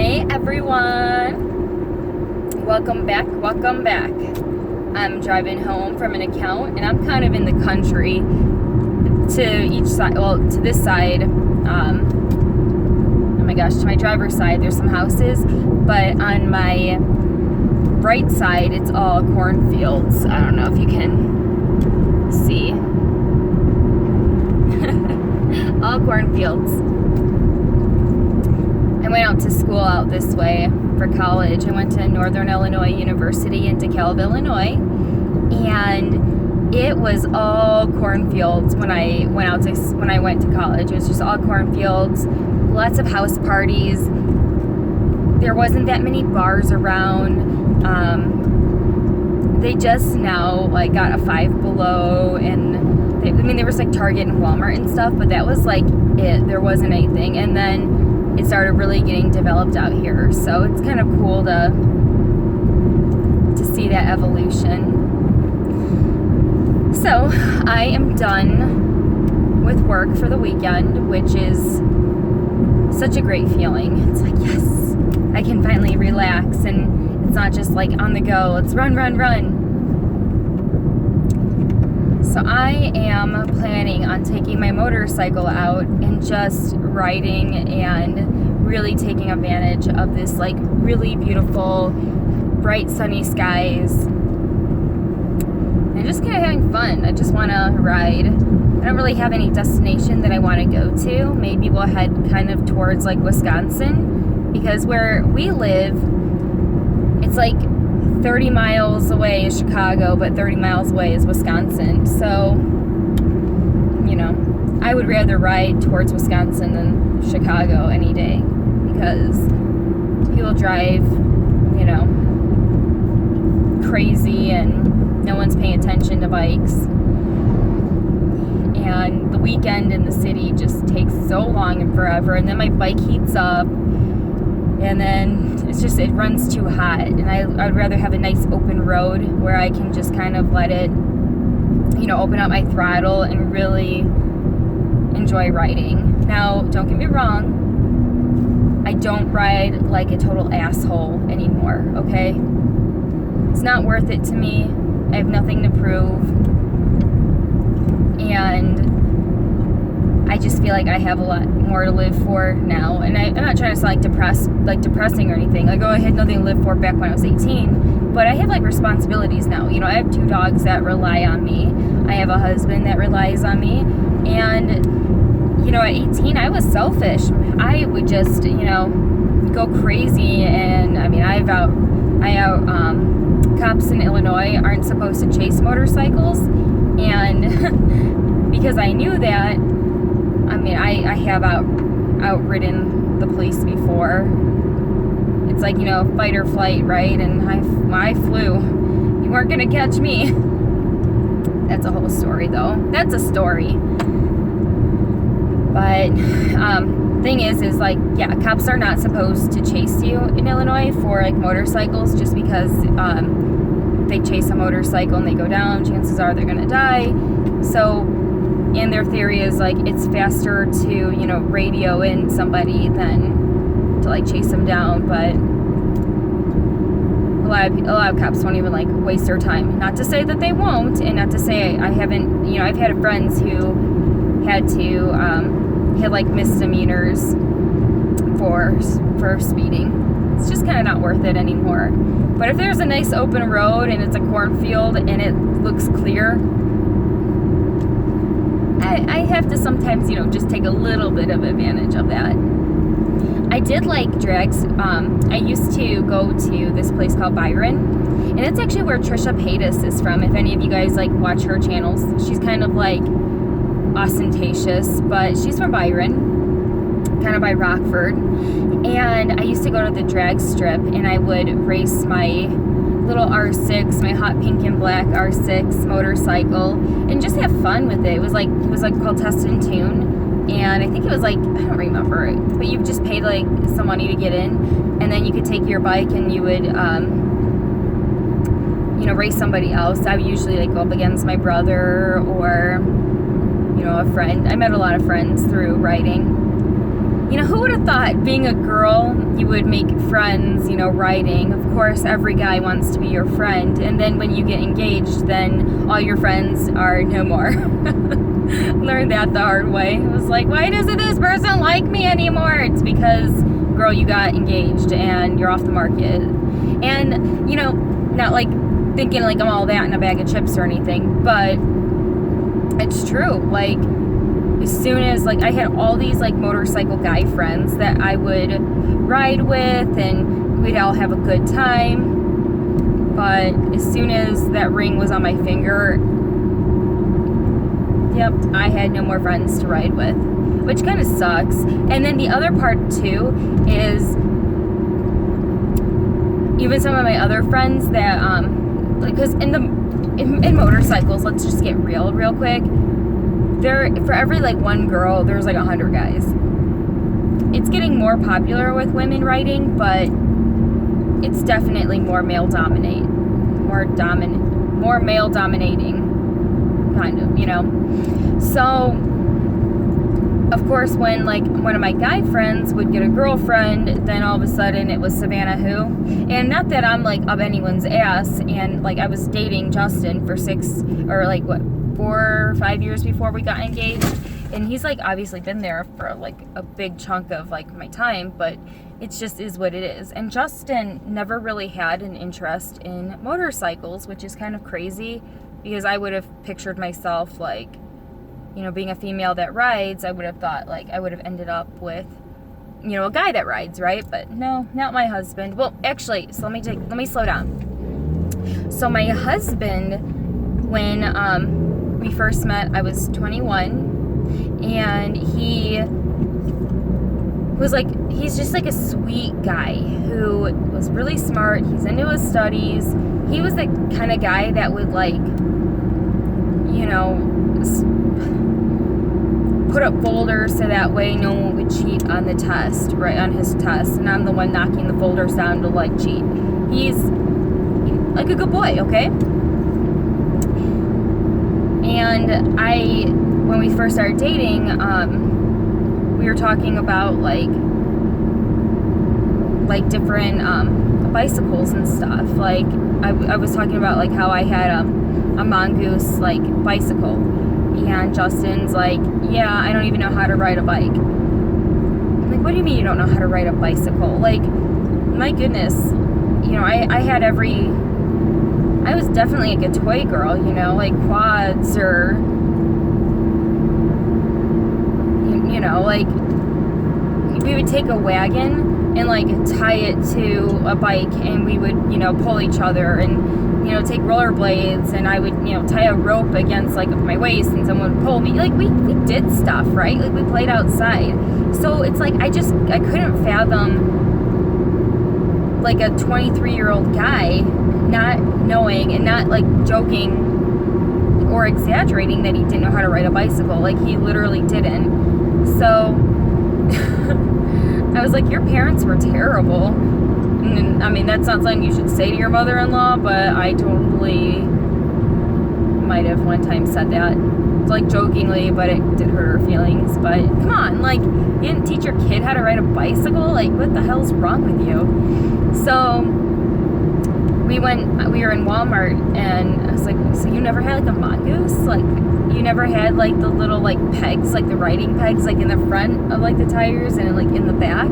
Hey everyone, welcome back. I'm driving home from an account and I'm kind of in the country to each side, to this side, oh my gosh, to my driver's side there's some houses, but on my right side it's all cornfields. I don't know if you can see. All cornfields. I went out to school out this way for college. I went to Northern Illinois University in DeKalb, Illinois, and it was all cornfields when I went to college. It was just all cornfields, lots of house parties. There wasn't that many bars around. They just now got a Five Below, and there was Target and Walmart and stuff, but that was it. There wasn't anything, and then it started really getting developed out here. So it's kind of cool to see that evolution. So I am done with work for the weekend, which is such a great feeling. It's yes, I can finally relax, and it's not just on the go. Let's run. So I am planning on taking my motorcycle out and just riding and really taking advantage of this really beautiful, bright, sunny skies. And just kind of having fun. I just want to ride. I don't really have any destination that I want to go to. Maybe we'll head kind of towards Wisconsin, because where we live, it's 30 miles away is Chicago, but 30 miles away is Wisconsin. So, I would rather ride towards Wisconsin than Chicago any day, because people drive, crazy and no one's paying attention to bikes. And the weekend in the city just takes so long and forever, and then my bike heats up, and then it runs too hot, and I'd rather have a nice open road where I can just kind of let it, open up my throttle and really enjoy riding. Now, don't get me wrong, I don't ride like a total asshole anymore, okay? It's not worth it to me. I have nothing to prove, and I just feel like I have a lot more to live for now. And I'm not trying to sound depressing or anything. I had nothing to live for back when I was 18. But I have responsibilities now. I have 2 dogs that rely on me. I have a husband that relies on me. And, at 18, I was selfish. I would just, go crazy. And, cops in Illinois aren't supposed to chase motorcycles. And because I knew that, I have outridden the police before. It's fight or flight, right? And I flew. You weren't gonna catch me. That's a whole story, though. That's a story. But thing is cops are not supposed to chase you in Illinois for motorcycles, just because they chase a motorcycle and they go down, chances are they're gonna die. So, and their theory is it's faster to radio in somebody than to chase them down. But a lot of cops won't even waste their time. Not to say that they won't, and not to say I haven't. I've had friends who had to hit misdemeanors for speeding. It's just kind of not worth it anymore. But if there's a nice open road and it's a cornfield and it looks clear, I have to sometimes, just take a little bit of advantage of that. I did like drags. I used to go to this place called Byron, and it's actually where Trisha Paytas is from. If any of you guys watch her channels, she's kind of ostentatious, but she's from Byron, kind of by Rockford. And I used to go to the drag strip, and I would race my little R6, my hot pink and black R6 motorcycle, and just have fun with it. It was called Test and Tune, and I think it was I don't remember it, but you just paid some money to get in, and then you could take your bike and you would race somebody else. I would usually go up against my brother or a friend. I met a lot of friends through riding. who would have thought being a girl, you would make friends, riding. Of course, every guy wants to be your friend. And then when you get engaged, then all your friends are no more. Learned that the hard way. It was like, why doesn't this person like me anymore? It's because, girl, you got engaged and you're off the market. And, not like thinking like I'm all that in a bag of chips or anything, but it's true. Like, as soon as, like, I had all these, like, motorcycle guy friends that I would ride with, and we'd all have a good time, but as soon as that ring was on my finger, yep, I had no more friends to ride with, which kind of sucks. And then the other part, too, is even some of my other friends that, because in motorcycles, let's just get real quick, for every like one girl, there's like 100 guys. It's getting more popular with women riding, but it's definitely more male dominating, kind of, So, of course, when like one of my guy friends would get a girlfriend, then all of a sudden it was Savannah who. And not that I'm like up anyone's ass, and like I was dating Justin for 4 or 5 years before we got engaged, and he's like obviously been there for like a big chunk of like my time, but it just is what it is. And Justin never really had an interest in motorcycles, which is kind of crazy, because I would have pictured myself like, being a female that rides, I would have thought like I would have ended up with, a guy that rides, right? But no, not my husband. Well, actually, so let me slow down. So my husband, when we first met, I was 21, and he was like, he's just like a sweet guy who was really smart. He's into his studies. He was the kind of guy that would like, put up folders so that way no one would cheat on the test, right, on his test, and I'm the one knocking the folders down to like cheat. He's like a good boy, okay? And when we first started dating, we were talking about like different bicycles and stuff. Like I was talking about like how I had a Mongoose like bicycle, and Justin's like, yeah, I don't even know how to ride a bike. I'm like, what do you mean you don't know how to ride a bicycle? Like, my goodness, I was definitely like a toy girl, like quads or, like we would take a wagon and like tie it to a bike, and we would, pull each other, and, take rollerblades, and I would, tie a rope against like my waist, and someone would pull me. Like we did stuff, right? Like we played outside. So it's like I couldn't fathom like a 23-year-old guy not knowing and not like joking or exaggerating that he didn't know how to ride a bicycle. Like he literally didn't. So I was like, your parents were terrible. And I mean, that's not something you should say to your mother-in-law, but I totally might have one time said that. It's like jokingly, but it did hurt her feelings. But come on, like, you didn't teach your kid how to ride a bicycle? Like, what the hell's wrong with you? So we were in Walmart, and I was like, so you never had like a Mongoose? Like, you never had like the little like pegs, like the riding pegs, like in the front of like the tires and like in the back?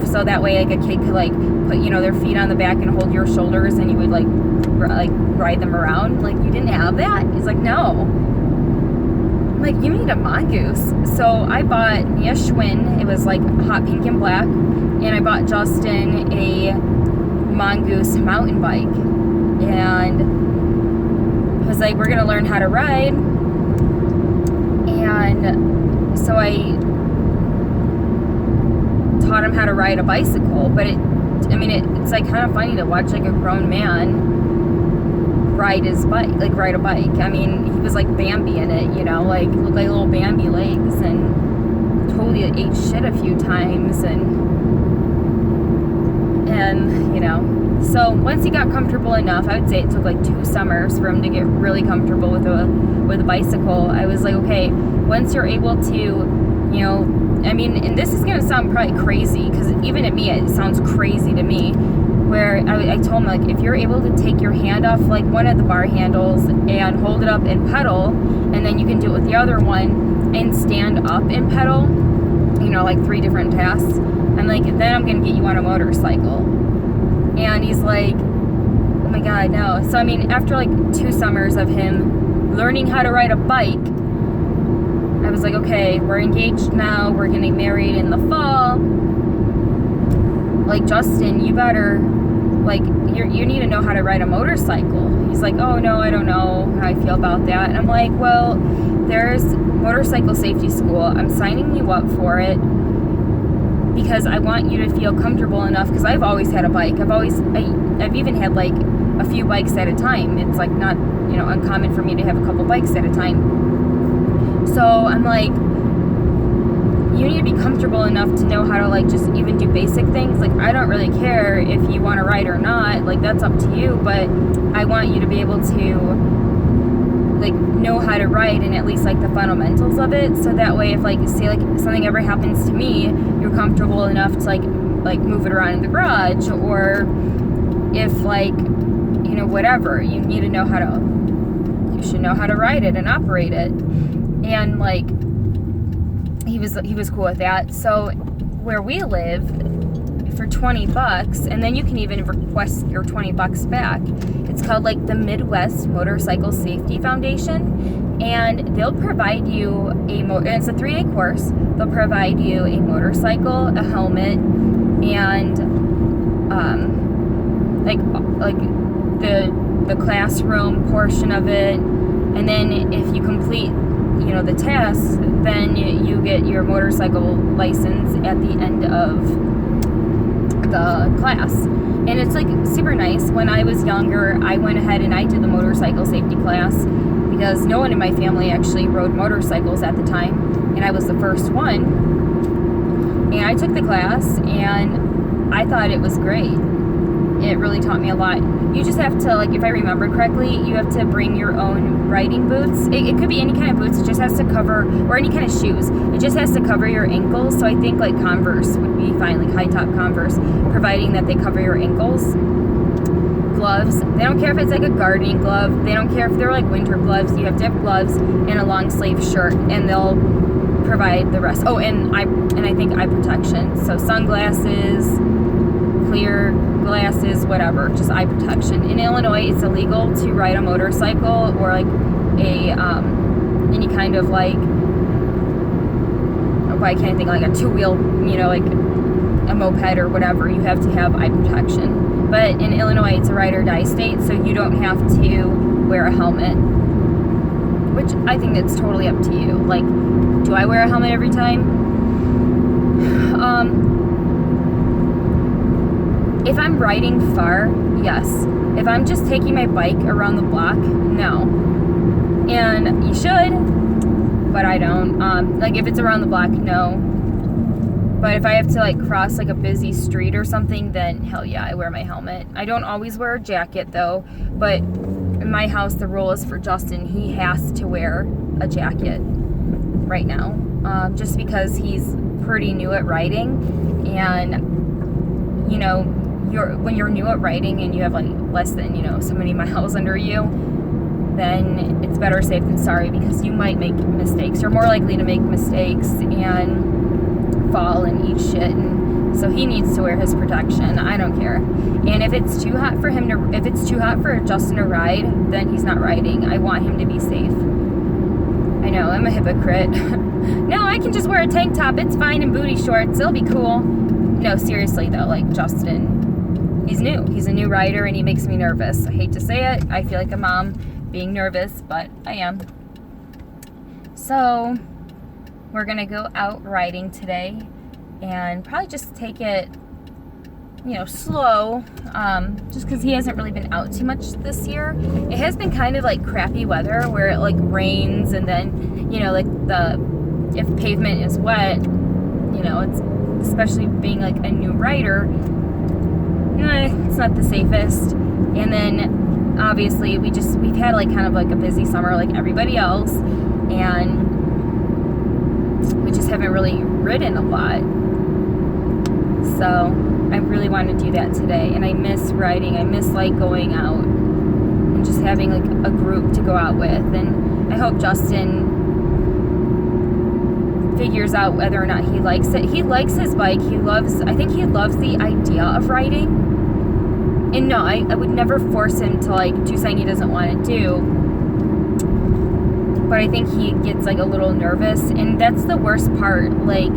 So that way like a kid could like put, their feet on the back and hold your shoulders, and you would like ride them around. Like, you didn't have that? He's like, no. I'm like, you need a Mongoose. So I bought me a Schwinn. It was like hot pink and black, and I bought Justin a Mongoose mountain bike, and I was like, we're gonna learn how to ride. And so I taught him how to ride a bicycle. But it's like kind of funny to watch like a grown man ride a bike. I mean, he was like Bambi in it, like looked like little Bambi legs, and totally ate shit a few times, and so once he got comfortable enough, I would say it took like 2 summers for him to get really comfortable with a bicycle. I was like, okay, once you're able to, I mean, and this is going to sound probably crazy, because even at me, it sounds crazy to me, where I told him, like, if you're able to take your hand off, like, one of the bar handles and hold it up and pedal, and then you can do it with the other one and stand up and pedal, you know, like 3 different tasks, I'm like, then I'm going to get you on a motorcycle. And he's like, oh my God, no. So, I mean, after like 2 summers of him learning how to ride a bike, I was like, okay, we're engaged now, we're getting married in the fall. Like, Justin, you better, like, you need to know how to ride a motorcycle. He's like, oh no, I don't know how I feel about that. And I'm like, well, there's motorcycle safety school. I'm signing you up for it because I want you to feel comfortable enough, because I've always had a bike. I've even had like a few bikes at a time. It's like not, you know, uncommon for me to have a couple bikes at a time. So I'm like, you need to be comfortable enough to know how to, like, just even do basic things. Like, I don't really care if you want to ride or not. Like, that's up to you. But I want you to be able to, like, know how to ride and at least, like, the fundamentals of it. So that way, if, like, say, like, something ever happens to me, you're comfortable enough to, like move it around in the garage. Or if, like, you know, whatever, you need to know how to, you should know how to ride it and operate it. And, like, he was cool with that. So where we live, for $20, and then you can even request your $20 back. It's called like the Midwest Motorcycle Safety Foundation, and they'll provide you and it's a 3-day course. They'll provide you a motorcycle, a helmet, and like the classroom portion of it. And then if you complete, you know, the tasks, then you get your motorcycle license at the end of the class. And it's like super nice. When I was younger, I went ahead and I did the motorcycle safety class because no one in my family actually rode motorcycles at the time, and I was the first one. And I took the class and I thought it was great. It really taught me a lot. You just have to, like, if I remember correctly, you have to bring your own riding boots. It could be any kind of boots. It just has to cover, or any kind of shoes. It just has to cover your ankles. So I think like Converse would be fine, like high top Converse, providing that they cover your ankles. Gloves. They don't care if it's like a gardening glove. They don't care if they're like winter gloves. You have to have gloves and a long sleeve shirt, and they'll provide the rest. Oh, and I think eye protection. So sunglasses, clear glasses, whatever, just eye protection. In Illinois, it's illegal to ride a motorcycle or like a any kind of like, I can't think, like a 2-wheel, you know, like a moped or whatever. You have to have eye protection. But in Illinois, it's a ride or die state, so you don't have to wear a helmet, which I think that's totally up to you. Like, do I wear a helmet every time? If I'm riding far, yes. If I'm just taking my bike around the block, no. And you should, but I don't. Like, if it's around the block, no. But if I have to, like, cross, like, a busy street or something, then hell yeah, I wear my helmet. I don't always wear a jacket, though. But in my house, the rule is for Justin, he has to wear a jacket right now. Just because he's pretty new at riding. And, you know, when you're new at riding and you have like less than, you know, so many miles under you, then it's better safe than sorry, because you might make mistakes. You're more likely to make mistakes and fall and eat shit. And so he needs to wear his protection. I don't care. And if it's too hot for Justin to ride, then he's not riding. I want him to be safe. I know, I'm a hypocrite. No, I can just wear a tank top. It's fine, and booty shorts. It'll be cool. No, seriously though, like Justin, he's new. He's a new rider, and he makes me nervous. I hate to say it. I feel like a mom being nervous, but I am. So we're going to go out riding today and probably just take it, you know, slow, just because he hasn't really been out too much this year. It has been kind of like crappy weather where it like rains, and then, you know, like if pavement is wet, you know, it's, especially being like a new rider, it's not the safest. And then obviously we've had like kind of like a busy summer like everybody else, and we just haven't really ridden a lot. So I really want to do that today. And I miss riding. I miss like going out and just having like a group to go out with. And I hope Justin figures out whether or not he likes it. He likes his bike. I think he loves the idea of riding. And no, I would never force him to like do something he doesn't want to do. But I think he gets like a little nervous, and that's the worst part. Like,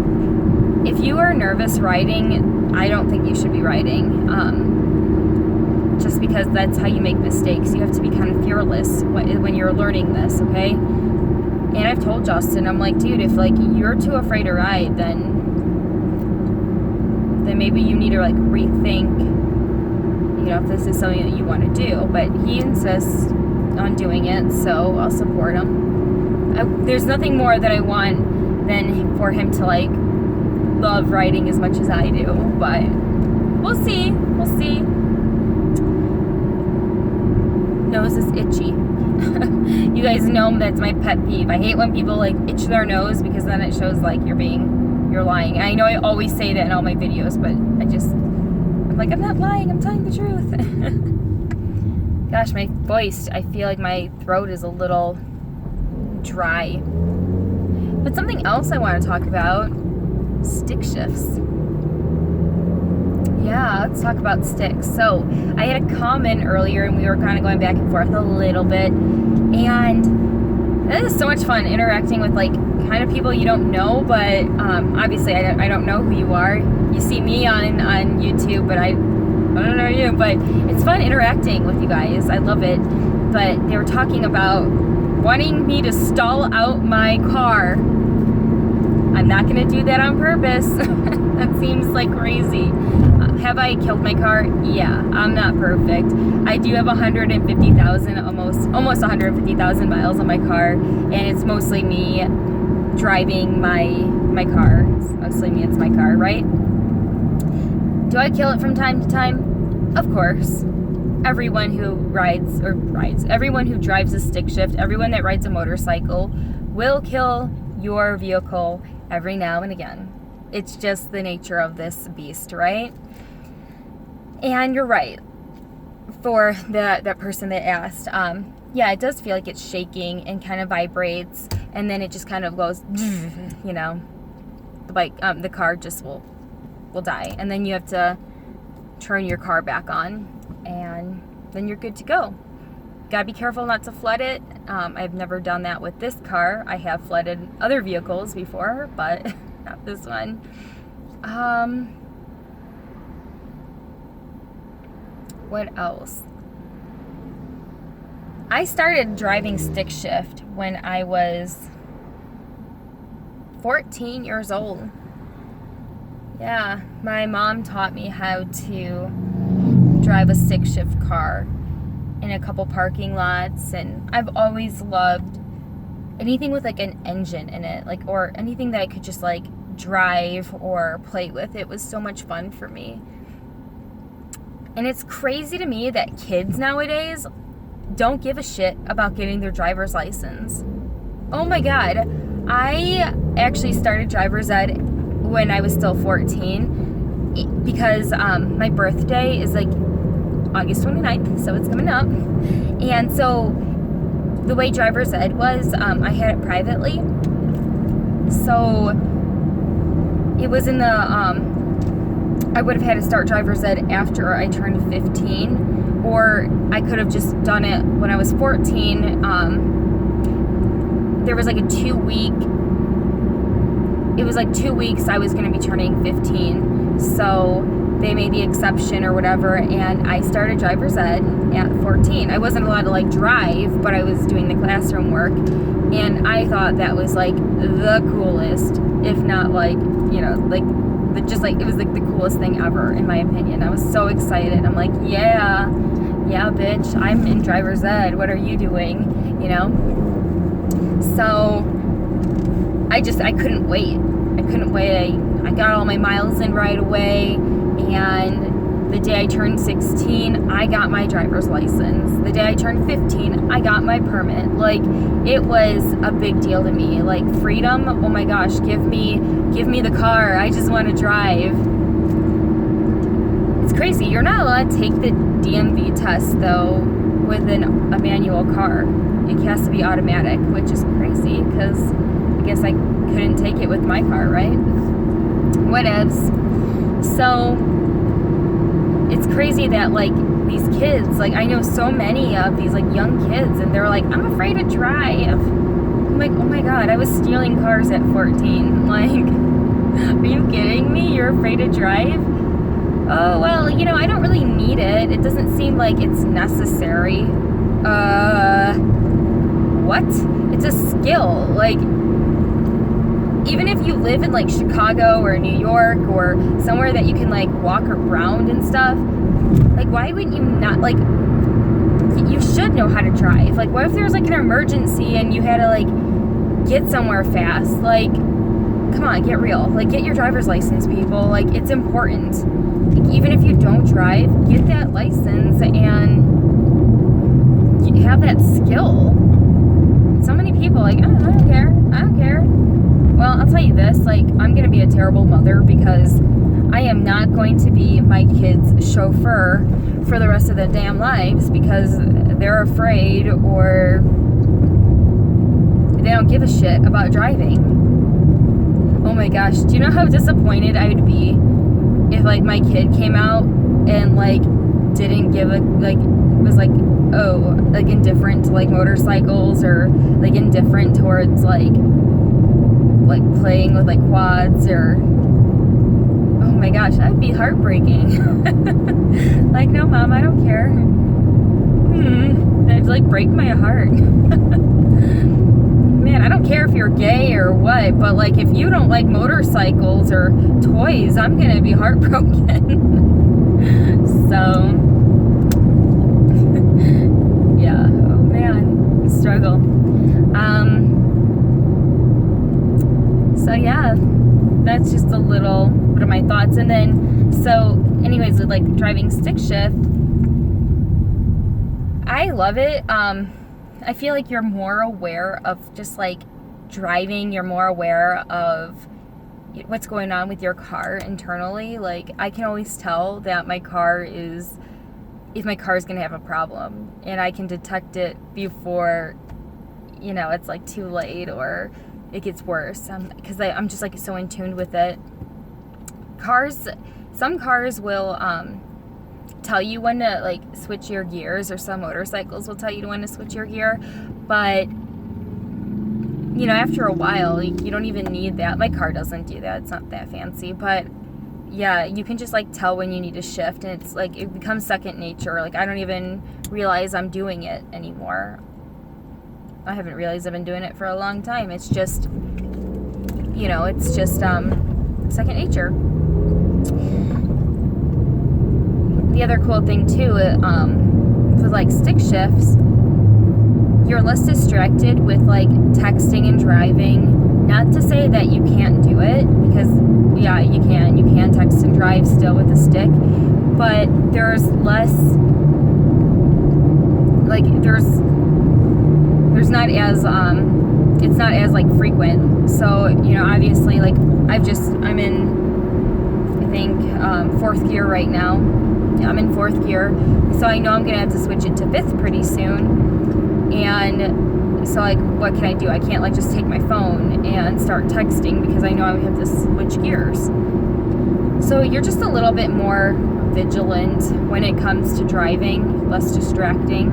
if you are nervous riding, I don't think you should be riding. Just because that's how you make mistakes. You have to be kind of fearless when you're learning this, okay? And I've told Justin, I'm like, dude, if like you're too afraid to ride, then maybe you need to like rethink, you know, if this is something that you want to do. But he insists on doing it, so I'll support him. There's nothing more that I want than for him to like love riding as much as I do, but we'll see. Nose is itchy. You guys know that's my pet peeve. I hate when people like itch their nose, because then it shows like you're lying. I know I always say that in all my videos, but I'm like, I'm not lying, I'm telling the truth. Gosh, my voice, I feel like my throat is a little dry. But something else I want to talk about, stick shifts. Yeah, let's talk about sticks. So I had a comment earlier, and we were kind of going back and forth a little bit, and it is so much fun interacting with like kind of people you don't know, but obviously I don't know who you are. You see me on YouTube, but I don't know you, but it's fun interacting with you guys. I love it. But they were talking about wanting me to stall out my car. I'm not going to do that on purpose. That seems like crazy. Have I killed my car? Yeah, I'm not perfect. I do have 150,000, almost 150,000 miles on my car, and it's mostly me driving my car. It's mostly me, it's my car, right? Do I kill it from time to time? Of course. Everyone who everyone who drives a stick shift, everyone that rides a motorcycle will kill your vehicle every now and again. It's just the nature of this beast, right? And you're right. For that person that asked, yeah, it does feel like it's shaking and kind of vibrates, and then it just kind of goes, you know, the car just will die, and then you have to turn your car back on, and then you're good to go. Gotta be careful not to flood it. I've never done that with this car. I have flooded other vehicles before, but not this one. What else? I started driving stick shift when I was 14 years old. Yeah, my mom taught me how to drive a stick shift car in a couple parking lots, and I've always loved anything with like an engine in it, like, or anything that I could just like drive or play with. It was so much fun for me. And it's crazy to me that kids nowadays don't give a shit about getting their driver's license. Oh my God. I actually started driver's ed when I was still 14 because my birthday is like August 29th, so it's coming up. And so the way driver's ed was, I had it privately. So it was in the, I would have had to start driver's ed after I turned 15, or I could have just done it when I was 14. There was like a 2 week, it was like 2 weeks I was going to be turning 15. So they made the exception or whatever, and I started driver's ed at 14. I wasn't allowed to like drive, but I was doing the classroom work, and I thought that was like the coolest, if not like, you know, like just like, it was like the coolest thing ever in my opinion. I was so excited. I'm like, yeah bitch, I'm in driver's ed, what are you doing, you know? So I couldn't wait. I got all my miles in right away, and the The day I turned 16, I got my driver's license. The day I turned 15, I got my permit. Like, it was a big deal to me. Like, freedom, oh my gosh, give me the car. I just want to drive. It's crazy. You're not allowed to take the DMV test, though, with a manual car. It has to be automatic, which is crazy because I guess I couldn't take it with my car, right? Whatevs. So it's crazy that, like, these kids, like, I know so many of these, like, young kids, and they're like, I'm afraid to drive. I'm like, oh my god, I was stealing cars at 14. Like, are you kidding me? You're afraid to drive? Oh, well, you know, I don't really need it. It doesn't seem like it's necessary. What? It's a skill. Like, even if you live in, like, Chicago or New York or somewhere that you can, like, walk around and stuff, like, why wouldn't you not, like, you should know how to drive. Like, what if there was, like, an emergency and you had to, like, get somewhere fast? Like, come on, get real. Like, get your driver's license, people. Like, it's important. Like, even if you don't drive, get that license and have that skill. So many people, like, oh, I don't care. Well, I'll tell you this, like, I'm going to be a terrible mother because I am not going to be my kids' chauffeur for the rest of their damn lives because they're afraid or they don't give a shit about driving. Oh my gosh, do you know how disappointed I would be if, like, my kid came out and, like, didn't give a, like, was like, oh, like, indifferent to, like, motorcycles or, like, indifferent towards, like playing with, like, quads or, oh my gosh, that would be heartbreaking. Like, no, Mom, I don't care. That'd, like, break my heart. Man, I don't care if you're gay or what, but, like, if you don't like motorcycles or toys, I'm gonna be heartbroken. So, yeah, oh man, struggle. So yeah, that's just a little bit of my thoughts. And then, so anyways, with, like, driving stick shift, I love it. I feel like you're more aware of just, like, driving. You're more aware of what's going on with your car internally. Like, I can always tell that if my car is gonna have a problem, and I can detect it before, you know, it's, like, too late or it gets worse, because I'm just, like, so in tune with it. Some cars will tell you when to, like, switch your gears, or some motorcycles will tell you when to switch your gear, but, you know, after a while, you don't even need that. My car doesn't do that. It's not that fancy, but yeah, you can just, like, tell when you need to shift, and it's, like, it becomes second nature. Like, I don't even realize I'm doing it anymore. I haven't realized I've been doing it for a long time. It's just, you know, it's just second nature. The other cool thing too, with, like, stick shifts, you're less distracted with, like, texting and driving. Not to say that you can't do it, because yeah, you can text and drive still with the stick, but there's less, like, there's not as it's not as, like, frequent. So, you know, obviously, like, I'm in, I think, fourth gear right now. I'm in fourth gear, so I know I'm gonna have to switch it to fifth pretty soon. And so, like, what can I do? I can't, like, just take my phone and start texting because I know I have to switch gears. So you're just a little bit more vigilant when it comes to driving, less distracting.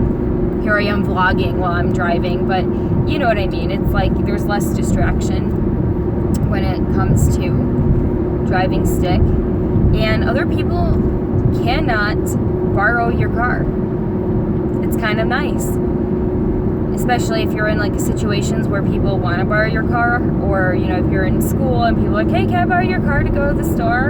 Here I am vlogging while I'm driving, but you know what I mean. It's like there's less distraction when it comes to driving stick. And other people cannot borrow your car. It's kind of nice. Especially if you're in, like, situations where people want to borrow your car, or, you know, if you're in school and people are like, hey, can I borrow your car to go to the store?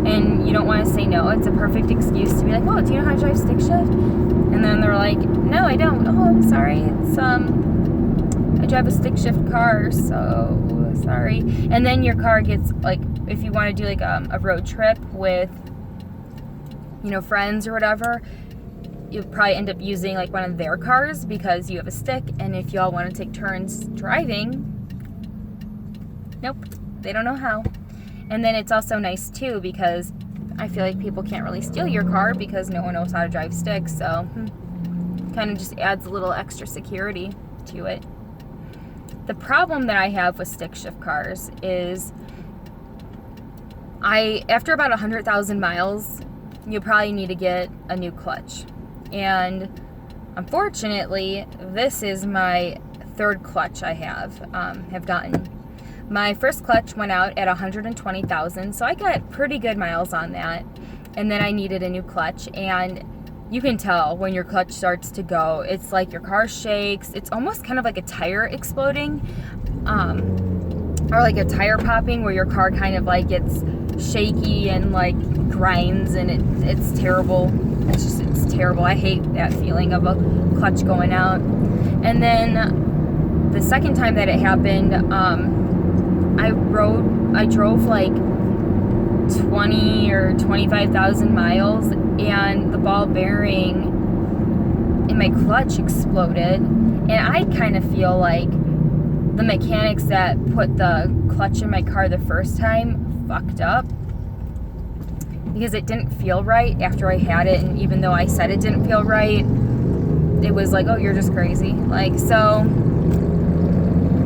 And you don't want to say no. It's a perfect excuse to be like, oh, do you know how to drive stick shift? And then they're like, no, I don't. Oh, I'm sorry. It's, I drive a stick shift car, so sorry. And then your car gets, like, if you want to do, like, a road trip with friends or whatever, you'll probably end up using like one of their cars because you have a stick, and if y'all want to take turns driving, nope, they don't know how. And then it's also nice too because I feel like people can't really steal your car because no one knows how to drive sticks, so kind of just adds a little extra security to it. The problem that I have with stick shift cars is after about 100,000 miles, you probably need to get a new clutch. And unfortunately, this is my third clutch I have gotten. My first clutch went out at 120,000, so I got pretty good miles on that. And then I needed a new clutch, and you can tell when your clutch starts to go. It's like your car shakes. It's almost kind of like a tire exploding, or like a tire popping, where your car kind of like gets shaky and like grinds, and it's terrible. It's terrible. I hate that feeling of a clutch going out. And then the second time that it happened, I drove like 20 or 25,000 miles, and the ball bearing in my clutch exploded. And I kind of feel like the mechanics that put the clutch in my car the first time fucked up, because it didn't feel right after I had it. And even though I said it didn't feel right, it was like, oh, you're just crazy. Like, so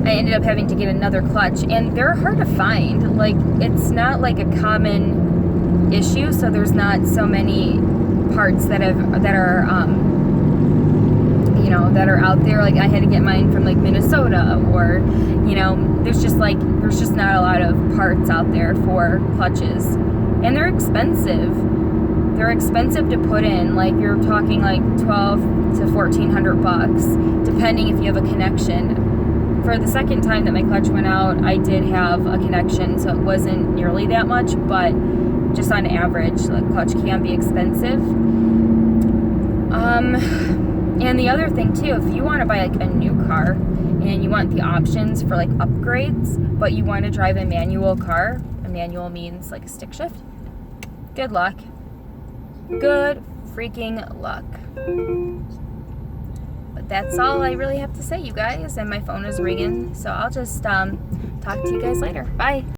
I ended up having to get another clutch, and they're hard to find. Like, it's not like a common issue, so there's not so many parts that are out there. Like, I had to get mine from like Minnesota, or there's just not a lot of parts out there for clutches, and they're expensive. They're expensive to put in. Like, you're talking like $1,200 to $1,400, depending if you have a connection. For the second time that my clutch went out, I did have a connection, so it wasn't nearly that much, but just on average, the clutch can be expensive. And the other thing too, if you want to buy like a new car and you want the options for like upgrades, but you want to drive a manual car, a manual means like a stick shift, good luck. Good freaking luck. But that's all I really have to say, you guys, and my phone is ringing, so I'll just talk to you guys later. Bye.